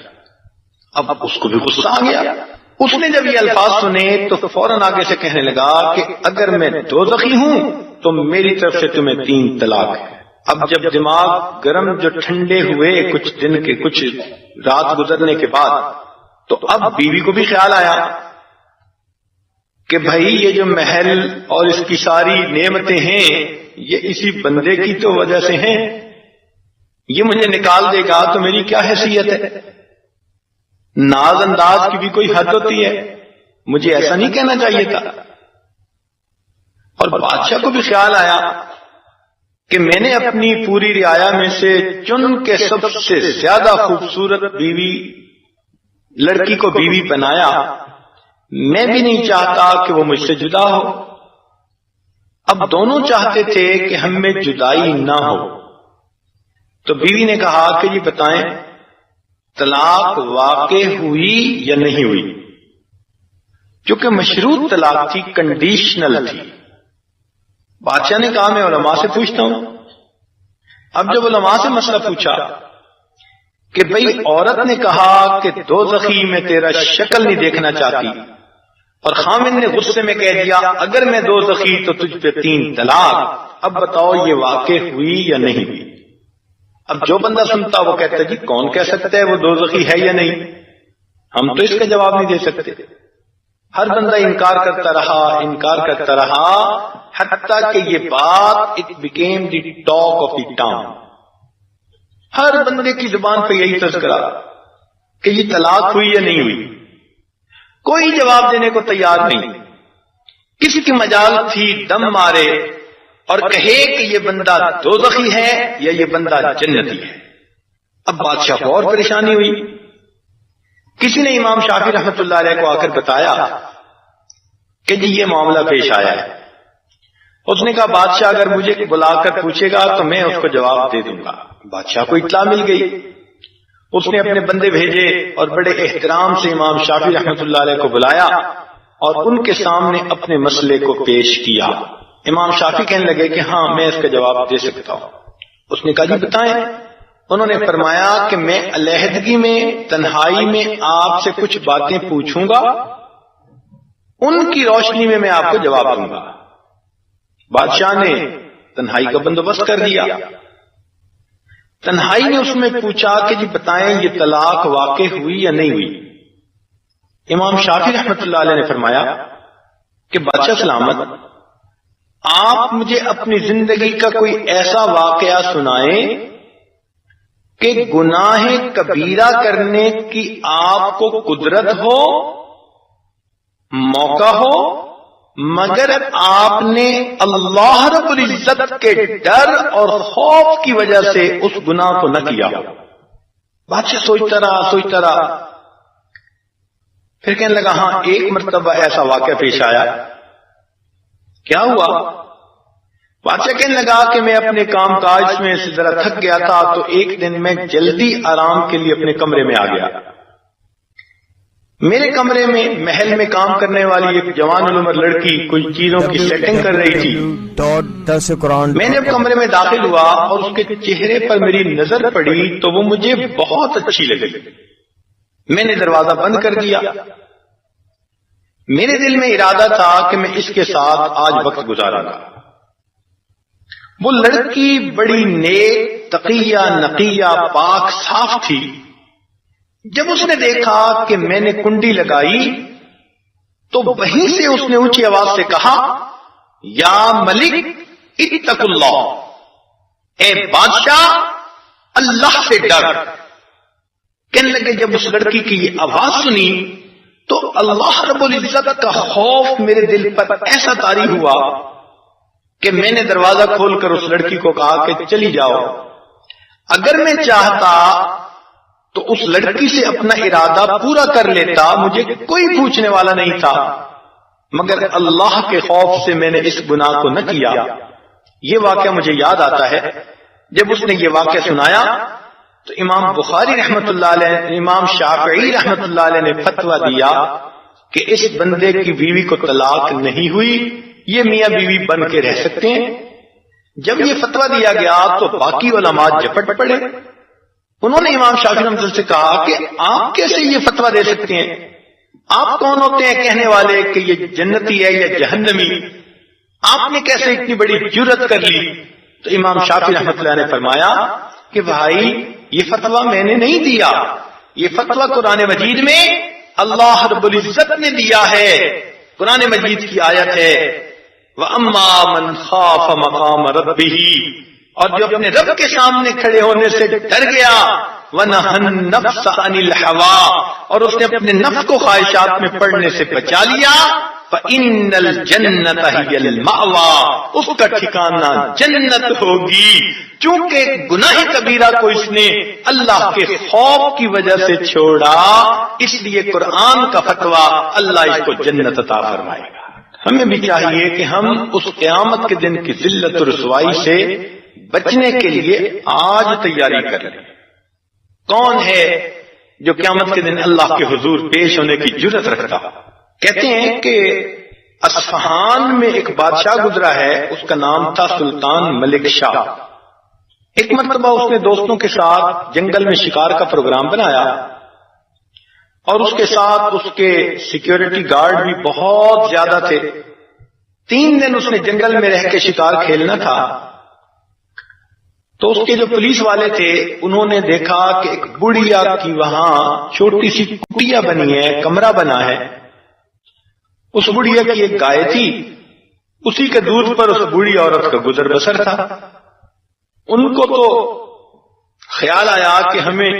اب اس کو بھی غصہ آ گیا۔ اس نے جب یہ الفاظ سنے تو فوراً آگے سے کہنے لگا کہ اگر میں دوزخی ہوں تو میری طرف سے تمہیں 3 طلاق ہے۔ اب جب دماغ گرم جو ٹھنڈے ہوئے کچھ دن کے کچھ رات گزرنے کے بعد تو اب بیوی کو بھی خیال آیا کہ بھائی یہ جو محل اور اس کی ساری نعمتیں ہیں یہ اسی بندے کی تو وجہ سے ہیں، یہ مجھے نکال دے گا تو میری کیا حیثیت ہے؟ ناز انداز کی بھی کوئی حد ہوتی ہے، مجھے ایسا نہیں کہنا چاہیے تھا۔ اور بادشاہ کو بھی خیال آیا کہ میں نے اپنی پوری رعایا میں سے چن کے سب سے زیادہ خوبصورت بیوی لڑکی کو بیوی بنایا، میں بھی نہیں چاہتا کہ وہ مجھ سے جدا ہو۔ اب دونوں چاہتے تھے کہ ہم میں جدائی نہ ہو۔ تو بیوی نے کہا کہ یہ بتائیں طلاق واقع ہوئی یا نہیں ہوئی؟ کیونکہ مشروط طلاق تھی، کنڈیشنل تھی۔ بادشاہ نے کہا میں علماء سے پوچھتا ہوں۔ اب جب علماء سے مسئلہ پوچھا کہ بھئی عورت نے کہا کہ دوزخی میں تیرا شکل نہیں دیکھنا چاہتی اور خامن نے غصے میں کہہ دیا اگر میں دوزخی تو تجھ پہ 3 طلاق، اب بتاؤ یہ واقع ہوئی یا نہیں ہوئی؟ اب جو بندہ سنتا وہ کہتا جی کون کہہ سکتا ہے وہ دوزخی ہے یا نہیں، ہم تو اس کا جواب نہیں دے سکتے۔ ہر بندہ انکار کرتا رہا حتیٰ کہ یہ بات it became the talk of the town. ہر بندے کی زبان پہ یہی تذکرہ کہ یہ طلاق ہوئی یا نہیں ہوئی، کوئی جواب دینے کو تیار نہیں۔ کسی کی مجال تھی دم مارے اور کہے کہ یہ بندہ دوزخی ہے یا یہ بندہ جنتی ہے۔ اب بادشاہ کو اور پریشانی ہوئی۔ کسی نے امام شافعی رحمۃ اللہ علیہ کو آ کر بتایا کہ جی یہ معاملہ پیش آیا ہے۔ اس نے کہا بادشاہ اگر مجھے بلا کر پوچھے گا تو میں اس کو جواب دے دوں گا۔ بادشاہ کو اطلاع مل گئی، اس نے اپنے بندے بھیجے اور بڑے احترام سے امام شافعی رحمۃ اللہ علیہ کو بلایا اور ان کے سامنے اپنے مسئلے کو پیش کیا۔ امام شافعی کہنے لگے کہ ہاں میں اس کا جواب دے سکتا ہوں۔ اس نے کہا جی بتائیں۔ انہوں نے فرمایا کہ میں علیحدگی میں تنہائی میں آپ سے کچھ باتیں پوچھوں گا، ان کی روشنی میں آپ کو جواب دوں گا۔ بادشاہ نے تنہائی کا بندوبست کر دیا۔ تنہائی نے اس میں پوچھا کہ جی بتائیں یہ طلاق واقع ہوئی یا نہیں ہوئی؟ امام شافعی رحمۃ اللہ علیہ نے فرمایا کہ بادشاہ سلامت، آپ مجھے اپنی زندگی کا کوئی ایسا واقعہ سنائیں کہ گناہ کبیرہ کرنے کی آپ کو قدرت ہو، موقع ہو، مگر آپ نے اللہ رب العزت کے ڈر اور خوف کی وجہ سے اس گناہ کو نہ کیا ہو۔ بادشاہ سوچتا رہا، پھر کہنے لگا ہاں ایک مرتبہ ایسا واقعہ پیش آیا۔ کیا ہوا؟ بادشاہ کہنے لگا کہ میں اپنے کام کاج میں سے ذرا تھک گیا تھا تو ایک دن میں جلدی آرام کے لیے اپنے کمرے میں آ گیا۔ میرے کمرے میں محل میں کام کرنے والی ایک جوان العمر لڑکی کچھ چیزوں کی سیٹنگ کر رہی تھی۔ میں نے اب کمرے میں داخل ہوا اور اس کے چہرے پر میری نظر پڑی تو وہ مجھے بہت اچھی لگی۔ میں نے دروازہ بند کر دیا۔ میرے دل میں ارادہ تھا کہ میں اس کے ساتھ آج وقت گزاروں گا۔ وہ لڑکی بڑی نیک، تقیہ، نقیہ، پاک، صاف تھی۔ جب اس نے دیکھا کہ میں نے کنڈی لگائی تو وہیں سے اس نے اونچی آواز سے کہا، یا ملک اتق اللہ، اے بادشاہ اللہ سے ڈر۔ کہنے لگے جب اس لڑکی کی یہ آواز سنی تو اللہ رب العزت کا خوف میرے دل پر ایسا طاری ہوا کہ میں نے دروازہ کھول کر اس لڑکی کو کہا کہ چلی جاؤ۔ اگر میں چاہتا تو اس لڑکی سے اپنا ارادہ پورا کر لیتا، مجھے کوئی پوچھنے والا نہیں تھا، مگر اللہ کے خوف سے میں نے اس گناہ کو نہ کیا۔ یہ واقعہ مجھے یاد آتا ہے، جب اس نے یہ واقعہ سنایا تو امام بخاری رحمت اللہ علیہ، امام شافعی رحمت اللہ علیہ نے فتویٰ دیا کہ اس بندے کی بیوی کو طلاق نہیں ہوئی، یہ میاں بیوی بن کے رہ سکتے ہیں۔ جب یہ فتویٰ دیا گیا تو باقی علماء جھپٹ پڑے۔ انہوں نے امام شافعی رحمۃ اللہ سے کہا کہ آپ کیسے یہ فتویٰ دے سکتے ہیں؟ آپ کون ہوتے ہیں کہنے والے کہ یہ جنتی ہے یا جہنمی؟ آپ نے کیسے اتنی بڑی جرأت کر لی؟ تو امام شافعی رحمۃ اللہ نے فرمایا کہ بھائی یہ فتویٰ میں نے نہیں دیا، یہ فتویٰ قرآن مجید میں اللہ رب العزت نے دیا ہے۔ قرآن مجید کی آیت ہے، وَأَمَّا مَنْ خَافَ مَقَامَ رَبِّهِ، اور جو اپنے رب کے سامنے کھڑے ہونے سے ڈر گیا، وَنَهَى النَّفْسَ عَنِ الْهَوَىٰ، اور اس نے اپنے نفس کو خواہشات میں پڑنے سے بچا لیا، فَإِنَّ الْجَنَّةَ هِيَ الْمَأْوَىٰ، اس کا ٹھکانہ جنت ہوگی۔ چونکہ گناہ کبیرہ کو اس نے اللہ کے خوف کی وجہ سے چھوڑا، اس لیے قرآن کا فتویٰ اللہ اس کو جنت عطا فرمائے گا۔ ہمیں بھی چاہیے کہ ہم اس قیامت کے دن کی ذلت و رسوائی سے بچنے کے لیے آج تیاری کر لیں۔ کون ہے جو قیامت کے دن اللہ کے حضور پیش ہونے کی جرأت رکھتا؟ کہتے ہیں کہ اصفہان میں ایک بادشاہ گزرا ہے، اس کا نام تھا سلطان ملک شاہ۔ ایک مرتبہ اس نے دوستوں کے ساتھ جنگل میں شکار کا پروگرام بنایا اور اس کے ساتھ اس کے سیکیورٹی گارڈ بھی بہت زیادہ تھے۔ 3 دن اس نے جنگل میں رہ کے شکار کھیلنا تھا۔ تو اس کے جو پولیس والے تھے انہوں نے دیکھا کہ ایک بڑھیا کی وہاں چھوٹی سی کٹیا بنی ہے، کمرہ بنا ہے۔ اس بڑھیا کی ایک گائے تھی، اسی کے دودھ پر اس بوڑھی عورت کا گزر بسر تھا۔ ان کو تو خیال آیا کہ ہمیں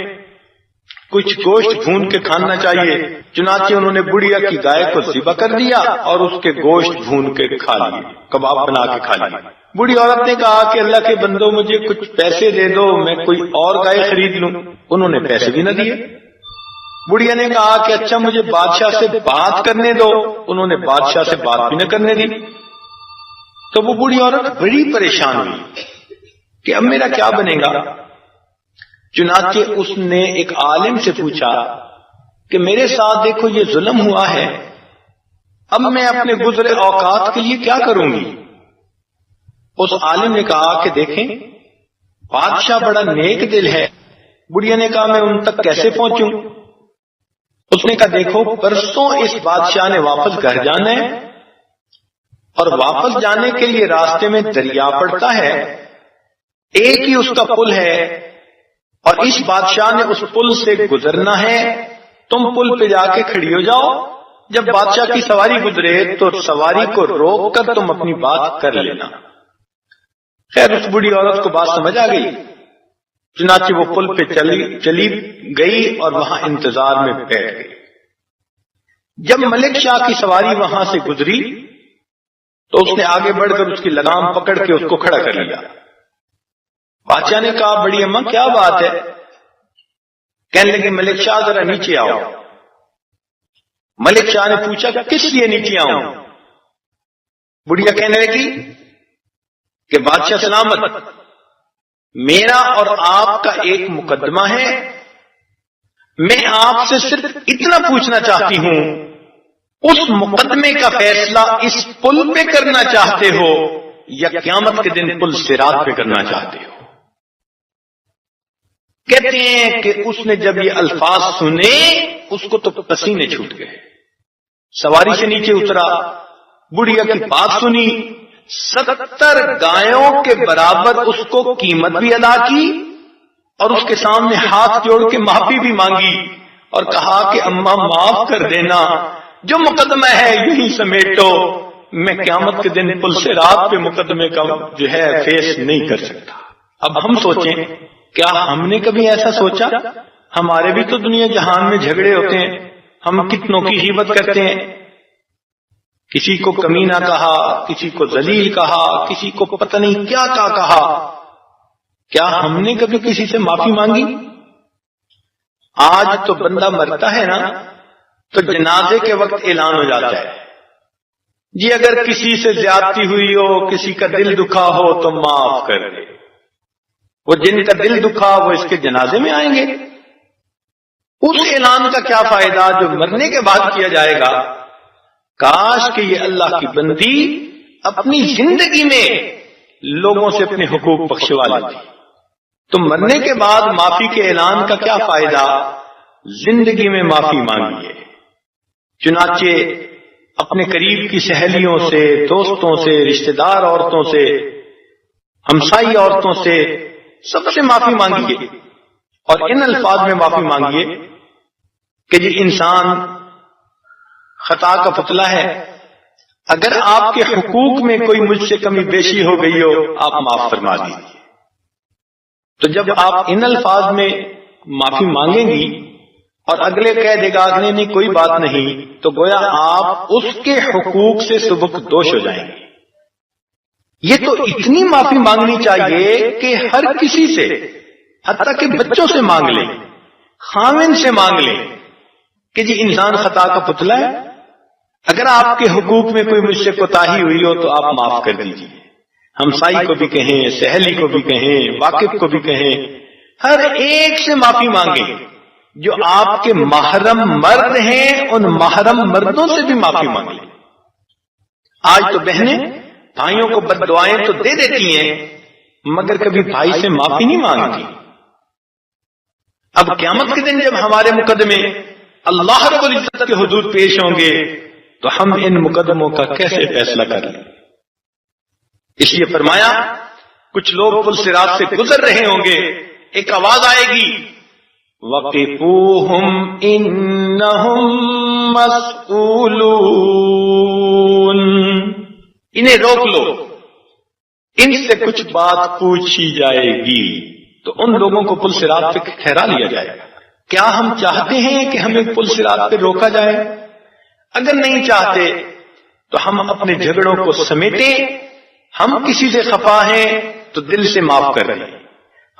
کچھ گوشت بھون کے کھانا چاہیے، چنانچہ انہوں نے بڑھیا کی گائے کو ذبح کر دیا اور اس کے گوشت بھون کے کھا لیے، کباب بنا کے کھا لیے۔ بوڑھی عورت نے کہا کہ اللہ کے بندو مجھے کچھ پیسے دے دو، میں کوئی اور گائے خرید لوں۔ انہوں نے پیسے بھی نہ دیے۔ بڑھیا نے کہا کہ اچھا مجھے بادشاہ سے بات کرنے دو، انہوں نے بادشاہ سے بات بھی نہ کرنے دی۔ تو وہ بوڑھی عورت بڑی پریشان ہوئی کہ اب میرا کیا بنے گا۔ چنانچہ اس نے ایک عالم سے پوچھا کہ میرے ساتھ دیکھو یہ ظلم ہوا ہے، اب میں اپنے گزرے اوقات کے لیے کیا کروں گی؟ اس عالم نے کہا کہ دیکھیں بادشاہ بڑا نیک دل ہے۔ بڑھیا نے کہا میں ان تک کیسے پہنچوں؟ اس نے کہا دیکھو پرسوں اس بادشاہ نے واپس گھر جانا ہے اور واپس جانے کے لیے راستے میں دریا پڑتا ہے، ایک ہی اس کا پل ہے اور اس بادشاہ نے اس پل سے گزرنا ہے، تم پل پہ جا کے کھڑی ہو جاؤ، جب بادشاہ کی سواری گزرے تو سواری کو روک کر تم اپنی بات کر لینا۔ خیر اس بوڑھی عورت کو بات سمجھ آ گئی، چنانچہ وہ پل پہ چلی گئی اور وہاں انتظار میں بیٹھ گئی۔ جب ملک شاہ کی سواری وہاں سے گزری تو اس نے آگے بڑھ کر اس کی لگام پکڑ کے اس کو کھڑا کر لیا۔ بادشاہ نے کہا بڑی اماں کیا بات ہے؟ کہنے لگے ملک شاہ ذرا نیچے آؤ۔ ملک شاہ نے پوچھا کس لیے نیچے آؤں؟ بڑھیا کہنے لگی کہ بادشاہ سلامت، میرا اور آپ کا ایک مقدمہ ہے، میں آپ سے صرف اتنا پوچھنا چاہتی ہوں، اس مقدمے کا فیصلہ اس پل پہ کرنا چاہتے ہو یا قیامت کے دن پل صراط پہ کرنا چاہتے ہو؟ کہتے ہیں کہ اس نے جب یہ الفاظ سنے اس کو تو پسینے چھوٹ گئے، سواری سے نیچے اترا، بڑھیا کی بات سنی، 70 گایوں کے برابر اس کو قیمت بھی ادا کی اور اس کے سامنے ہاتھ جوڑ کے معافی بھی مانگی اور کہا کہ اماں معاف کر دینا، جو مقدمہ ہے یہی سمیٹو، میں قیامت کے دن پل صراط پہ مقدمے کا جو ہے فیس نہیں کر سکتا۔ اب ہم سوچیں، کیا ہم نے کبھی ایسا سوچا؟ ہمارے بھی تو دنیا جہان میں جھگڑے ہوتے ہیں، ہم کتنوں کی غیبت کرتے ہیں، کسی کو کمینہ کہا، کسی کو ذلیل کہا، کسی کو پتہ نہیں کیا کہا۔ کیا ہم نے کبھی کسی سے معافی مانگی؟ آج تو بندہ مرتا ہے نا تو جنازے کے وقت اعلان ہو جاتا ہے، جی اگر کسی سے زیادتی ہوئی ہو، کسی کا دل دکھا ہو تو معاف کر دے۔ وہ جن کا دل دکھا وہ اس کے جنازے میں آئیں گے۔ اس اعلان کا کیا فائدہ جو مرنے کے بعد کیا جائے گا؟ کاش کہ یہ اللہ کی بندی اپنی زندگی میں لوگوں سے اپنے حقوق بخشوا لیتی۔ تو مرنے کے بعد معافی کے اعلان کا کیا فائدہ؟ زندگی میں معافی مانگیے۔ چنانچہ اپنے قریب کی سہیلیوں سے، دوستوں سے، رشتہ دار عورتوں سے، ہمسائی عورتوں سے، سب سے معافی مانگیے اور ان الفاظ میں معافی مانگیے کہ جی انسان خطا کا پتلا ہے، اگر آپ کے حقوق میں کوئی مجھ سے کمی بیشی ہو گئی ہو آپ معاف فرما دیجیے۔ تو جب آپ ان الفاظ میں معافی مانگیں گی اور اگلے کہہ دے گا نہیں نہیں کوئی بات نہیں، تو گویا آپ اس کے حقوق سے سبکدوش ہو جائیں گے۔ یہ تو اتنی معافی مانگنی چاہیے کہ ہر کسی سے، حتیٰ کہ بچوں سے مانگ لیں، خاوند سے مانگ لیں کہ جی انسان خطا کا پتلا ہے، اگر آپ کے حقوق میں کوئی مجھ سے کوتاہی ہوئی ہو تو آپ معاف کر دیجیے۔ ہمسائی کو بھی کہیں، سہیلی کو بھی کہیں، واقف کو بھی کہیں، ہر ایک سے معافی مانگیں۔ جو آپ کے محرم مرد ہیں ان محرم مردوں سے بھی معافی مانگ لیں۔ آج تو بہنیں بھائیوں کو بد دعائیں تو دے دیتی ہیں مگر کبھی بھائی سے معافی نہیں مانگتی۔ اب قیامت کے دن جب ہمارے مقدمے اللہ رب العزت کے حضور پیش ہوں گے تو ہم ان مقدموں کا کیسے فیصلہ کر لیں؟ اس لیے فرمایا کچھ لوگ پل صراط سے گزر رہے ہوں گے، ایک آواز آئے گی وَقِفُوهُمْ إِنَّهُمْ مَسْئُولُونَ، انہیں روک لو، ان سے کچھ بات پوچھی جائے گی۔ تو ان لوگوں کو پل صراط پہ ٹھہرا لیا جائے گا۔ کیا ہم چاہتے ہیں کہ ہمیں پل صراط پہ روکا جائے؟ اگر نہیں چاہتے تو ہم اپنے جھگڑوں کو سمیٹیں، ہم کسی سے خفا ہیں تو دل سے معاف کر دیں،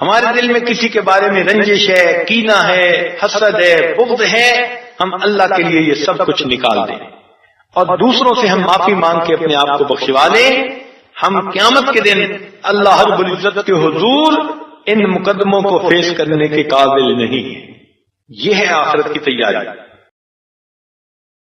ہمارے دل میں کسی کے بارے میں رنجش ہے، کینہ ہے، حسد ہے، بغض ہے، ہم اللہ کے لیے یہ سب کچھ نکال دیں اور دوسروں سے ہم معافی مانگ کے اپنے آپ کو بخشوا لیں۔ ہم قیامت کے دن اللہ رب العزت کے حضور ان مقدموں کو فیس کرنے کے قابل نہیں ہیں۔ یہ ہے آخرت کی تیاری۔